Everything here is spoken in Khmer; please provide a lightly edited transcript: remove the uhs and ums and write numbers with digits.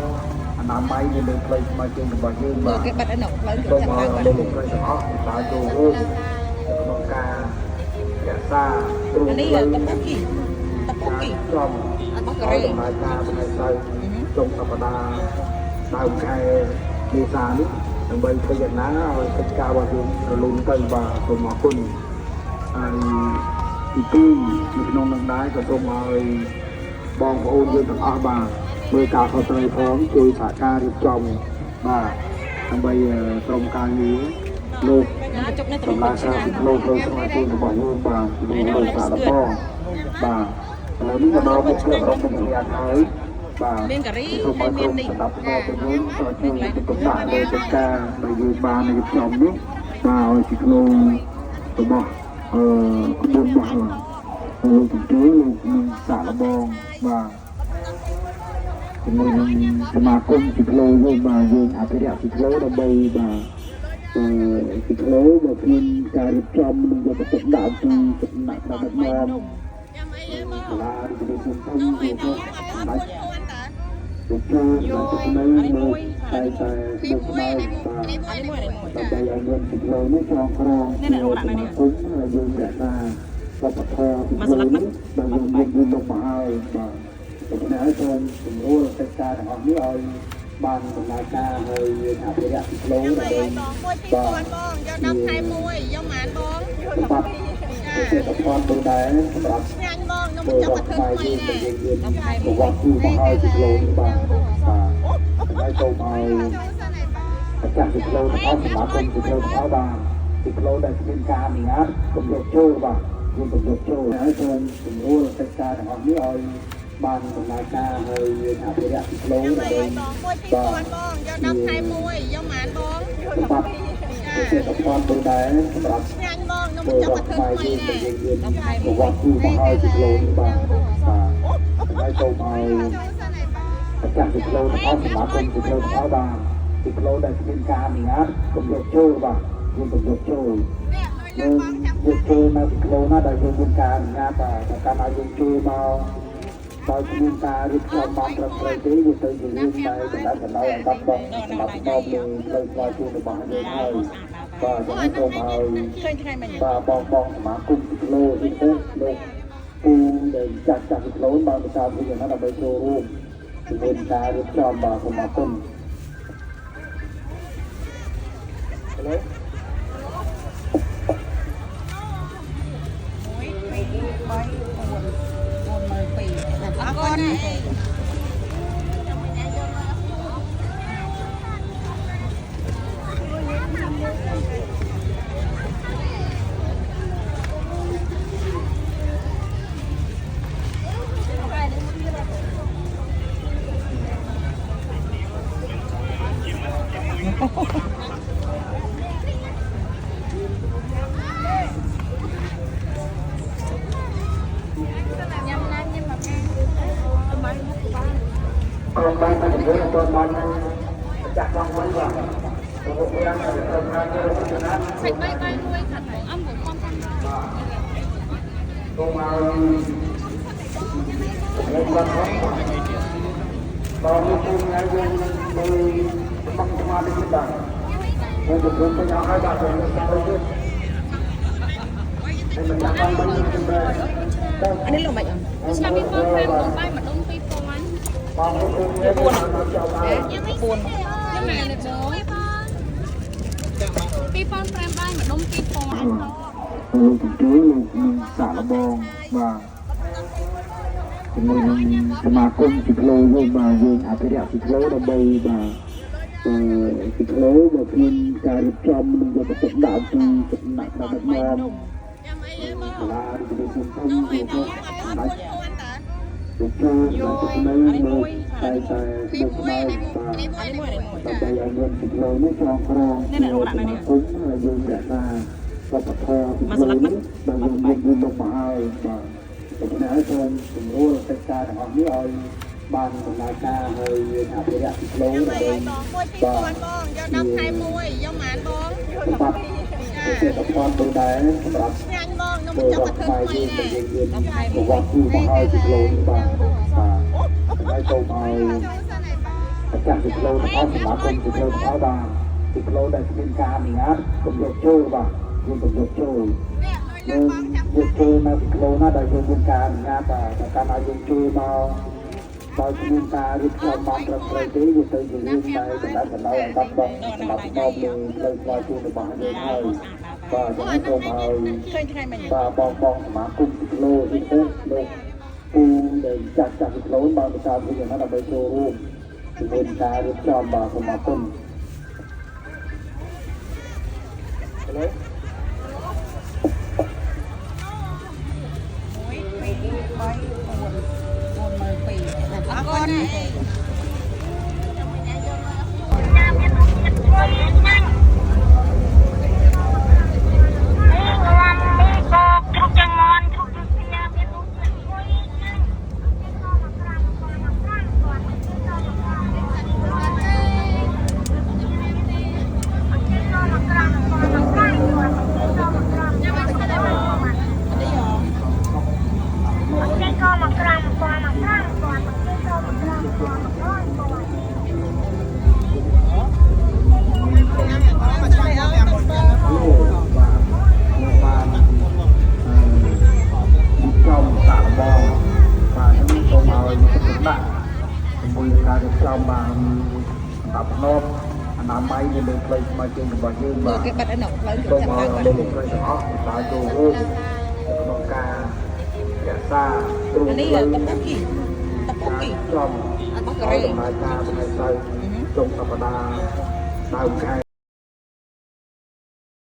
ប់អនាម័យនៅលើផ្លូវស្មៅជើងរបស់យើងបាទគេបាត់អនុផ្លូវគេ សូម ចាំ ឲ្យ បា លោក ត់ លោកស្រីទាំងអស់ដើរចូលរួមក្នុងការរក្សាទ្រង់ផ្លូវ តពុគី ចំឲ្យដំណើរការថ្ងៃសៅរ៍ចុងសប្តាហ៍ដើមខែមេសានេះដើម្បីធ្វើយ៉ាងណាឲ្យកិច្ចការរបស់យើងរលូនទៅបាទសូមអរគុណហើយទី2នៅក្នុងនឹងដែរក៏សូមឲ្យបងប្អូនយើងទាំងអស់បាទមើលការខុសត្រូវផងជួយសហការរៀបចំបាទដើម្បីក្រុមការងារលោកជប់នៅត្រង់ សម្រាប់ការពិគ្រោះលើស្មារតីរបស់យើងបាទជំនួយសាកល្បងបាទឥឡូវនេះក៏ដល់មុខជាក្រុមជំនាញហើយបាទមានការី សូម ហើយ ឲ្យ មាន ក្រុម នេះ ស្ដាប់ដល់ទៅវិញក៏ជួយទុកដាក់លើកិច្ចការដែលយើងបានរៀបចំនេះបាទឲ្យជាក្នុងរបស់ក្បួនរបស់លោកជំនួយលោកនឹងសាកល្បងបាទជាមួយនឹងសមាគមពីក្លោយើងបាទយើងអភិរក្សពីក្លោដើម្បីបាទពីក្លោមកមានការរៀបចំនឹងយកទៅដាក់ពីសំណាក់ដល់ដឹកនាំសាលាវិទ្យាល័យសង្គមគឺបាច់ទៅចូលទៅនៅមើលតែស្មុគស្មាញបាទដើម្បីឲ្យមានពីក្លោនេះចងក្រងនេះគុំហើយយើងរក្សាវប្បធម៌ពីក្លោនេះដែលយើងមានមកហើយបាទដូច្នេះហើយសូមជំរុញកិច្ចការទាំងអស់នេះឲ្យបានដំណើរការហើយយើងអភិរក្សពីក្លោដើម្បីបាទយក10ខែមួយយកម៉ានបងបាទជាប្រព័ន្ធដូចដែរសម្រាប់ ឆ្ងាញ់បងខ្ញុំចង់ទៅធ្វើថ្មីណាប្រវត្តិគូមកឲ្យពីក្លោនេះបាទហើយសូមឲ្យអាចារ្យពីក្លោទាំងអស់សម្រាប់គុំពីក្លោទាំងអស់បាទពីក្លោដែលមានការអនុញ្ញាតកុំយកចូលបាទយើងកុំយកចូលហើយសូមជំរុញកិច្ចការទាំងអស់នេះឲ្យបានដំណើរការហើយយើងអភិរក្សពីក្លោដើម្បីបងមួយ2000បងយក10ខែមួយយកម៉ានបងបាទជាប្រព័ន្ធដូចដែរសម្រាប់ ឆ្ងាញ់បងខ្ញុំចង់ទៅធ្វើថ្មីណាប្រវត្តិគូមកឲ្យពីក្លោនេះបាទហើយសូមឲ្យអាចារ្យពីក្លោទាំងអស់សម្រាប់គុំពីក្លោទាំងអស់បាទពីក្លោដែលមានការអនុញ្ញាតកុំយកចូលបាទយើងកុំយកចូលយើងយកចូលនៅពីក្លោណាដែលយើងមានការអនុញ្ញាតបាទតែកាលណាយើងចូលមកដោយគ្មានការរៀបចំបានត្រឹមត្រូវទេវាទៅជារឿងតែបណ្ដាបណ្ដោយឲ្យបាត់បង់សម្រាប់មកលើផ្លូវស្វែងយល់របស់យើងហើយបាទអញ្ចឹងសូមឲ្យឃើញថ្ងៃមិញបាទបងសមាគមពីក្លោនេះទៅលោកពូដែលចាស់ពីក្លោបានប្រកាសពីយ៉ាងណាដើម្បីចូលរួមជាមួយការរៀបចំបាទសមាគមហេឡូអរគុណបានទៅយើងទៅបានចាក់បងវិញបាទពួកយើងទៅធ្វើការងារទៅណាសាច់3មួយខាត់អំពុំផងផងសូមឲ្យយើងបានផងបាទលោកគូថ្ងៃយើងទៅបង្សមាធិបាទខ្ញុំទៅទៅញ៉ាំឲ្យបាទទៅទៅទៀតហើយមិនចាំបានទៅអានេះលោកមិនអត់ ឆ្នាំ2005បងបាយម្ដុំ2000បងលោកគូថ្ងៃពួនពួនខ្ញុំណែនេះបង2005បាយម្ដុំ2000លោកជំនួយលោកនឹងសាកល្បងបាទជាមួយនឹងសមាគមពីក្លោយើងបាទយើងអភិរក្សពីក្លោដើម្បីបាទពីក្លោមកមានការរៀបចំនឹងយកទៅដាក់ពីសំណាក់ដល់ដឹកនាំសាលាវិទ្យាល័យសង្គមគឺបាច់ទៅចូលទៅនៅមើលតែស្មុគស្មាញបាទដើម្បីឲ្យមានពីក្លោនេះចងក្រងគុំហើយយើងរក្សាវប្បធម៌ពីក្លោនេះដែលយើងមានមកហើយបាទដូច្នេះហើយសូមជំរុញកិច្ចការទាំងអស់នេះឲ្យបានដំណើរការហើយយើងអភិរក្សពីក្លោដើម្បីមួយ2000បងយក10ខែមួយយកម៉ានបងបាទជាប្រព័ន្ធដូចដែរសម្រាប់ ឆ្ងាញ់បងខ្ញុំចង់ទៅធ្វើថ្មីណាប្រវត្តិគូមកឲ្យពីក្លោនេះបាទហើយសូមឲ្យ ចាស់ពីក្លូទាំងអស់សម្រាប់គុំពីក្លូទាំងអស់បាទពីក្លូដែលមានការអនុញ្ញាតគុំយកចូលបាទយើងគុំយកចូលយើងយកចូលនៅពីក្លូណាដែលយើងមានការអនុញ្ញាតបាទតែកាលណាយើងចូលមកដោយមានការរៀបចំបានត្រឹមត្រូវទេវាទៅជារឿងតែសម្រាប់ដល់ឲ្យបាត់បង់សម្រាប់មកលើផ្លូវឆ្លងជូនរបស់យើងហើយបាទអញ្ចឹងសូមឲ្យ ឃើញថ្ងៃមិញ បាទបងសមាគមពីក្លូទីទៅលោកពូដែលចាស់ពីក្លូបានប្រកាសពីយ៉ាងណាដើម្បីចូលរួមជាមួយការរៀបចំបាទសមាគម Hello អរគុណ គេបាត់អីនោះផ្លូវចូលចាំទៅគាត់ ទាំងអស់ដើរចូលរួមក្នុងការរក្សាទ្រង់ នេះ ផ្លូវ តពុគី ចំ អត់បក ហើយ កេ ដំណើរការថ្ងៃសៅរ៍ចុងសប្តាហ៍ដើមខែ